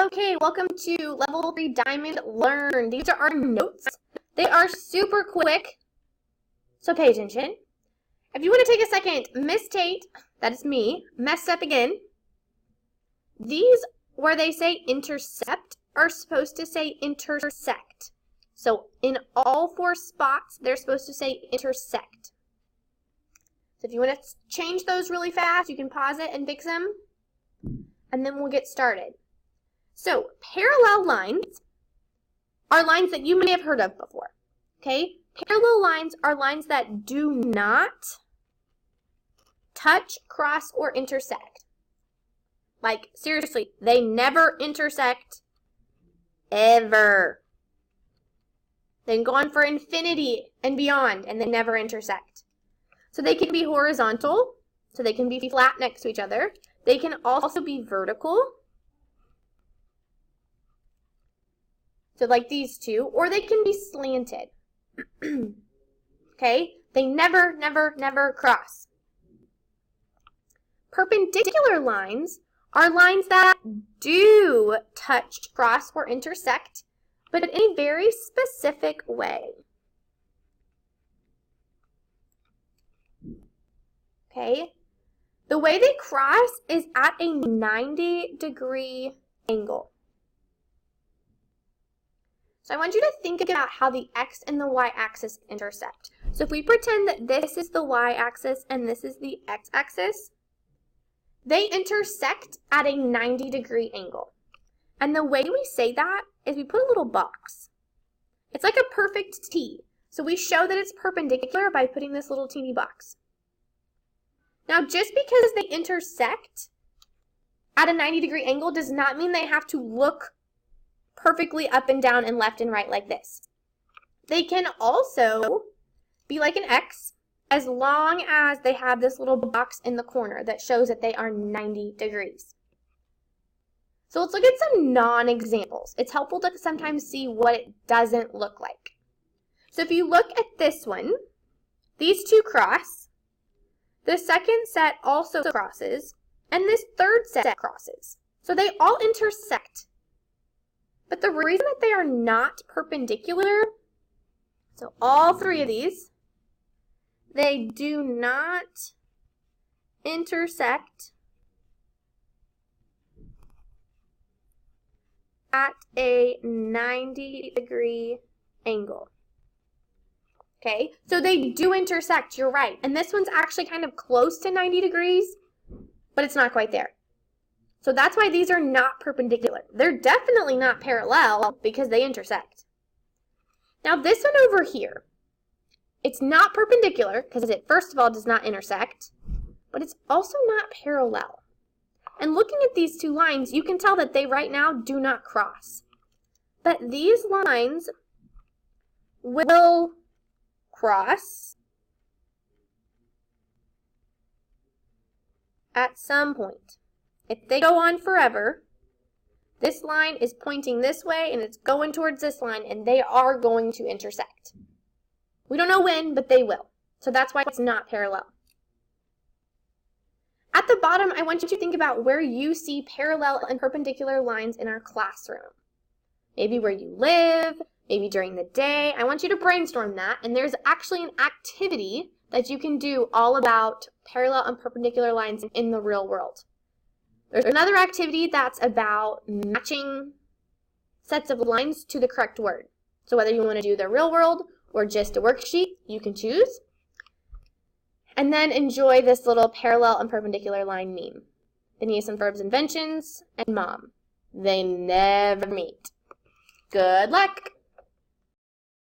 Okay, welcome to Level 3 Diamond Learn. These are our notes. They are super quick, so pay attention. If you want to take a second, Miss Tate, that is me, messed up again. These, where they say intercept, are supposed to say intersect. So in all 4 spots, they're supposed to say intersect. So if you want to change those really fast, you can pause it and fix them, and then we'll get started. So parallel lines are lines that you may have heard of before, okay? Parallel lines are lines that do not touch, cross, or intersect. Like, seriously, they never intersect, ever. They can go on for infinity and beyond, and they never intersect. So they can be horizontal, so they can be flat next to each other. They can also be vertical, so like these two, or they can be slanted. Okay? They never cross. Perpendicular lines are lines that do touch, cross, or intersect, but in a very specific way. Okay? The way they cross is at a 90-degree angle. So I want you to think about how the x and the y-axis intersect. So if we pretend that this is the y-axis and this is the x-axis, they intersect at a 90-degree angle. And the way we say that is we put a little box. It's like a perfect T. So we show that it's perpendicular by putting this little teeny box. Now, just because they intersect at a 90-degree angle does not mean they have to look perfectly up and down and left and right like this. They can also be like an X as long as they have this little box in the corner that shows that they are 90 degrees. So let's look at some non-examples. It's helpful to sometimes see what it doesn't look like. So if you look at this one, these two cross. The second set also crosses, and this third set crosses. So they all intersect. But the reason that they are not perpendicular, so all 3 of these, they do not intersect at a 90-degree angle. Okay, so they do intersect, you're right. And this one's actually kind of close to 90 degrees, but it's not quite there. So that's why these are not perpendicular. They're definitely not parallel because they intersect. Now this one over here, it's not perpendicular because it first of all does not intersect, but it's also not parallel. And looking at these 2 lines, you can tell that they right now do not cross. But these lines will cross at some point. If they go on forever, this line is pointing this way and it's going towards this line, and they are going to intersect. We don't know when, but they will. So that's why it's not parallel. At the bottom, I want you to think about where you see parallel and perpendicular lines in our classroom. Maybe where you live, maybe during the day. I want you to brainstorm that, and there's actually an activity that you can do all about parallel and perpendicular lines in the real world. There's another activity that's about matching sets of lines to the correct word. So whether you want to do the real world or just a worksheet, you can choose. And then enjoy this little parallel and perpendicular line meme. Phineas and Ferb's inventions and Mom. They never meet. Good luck!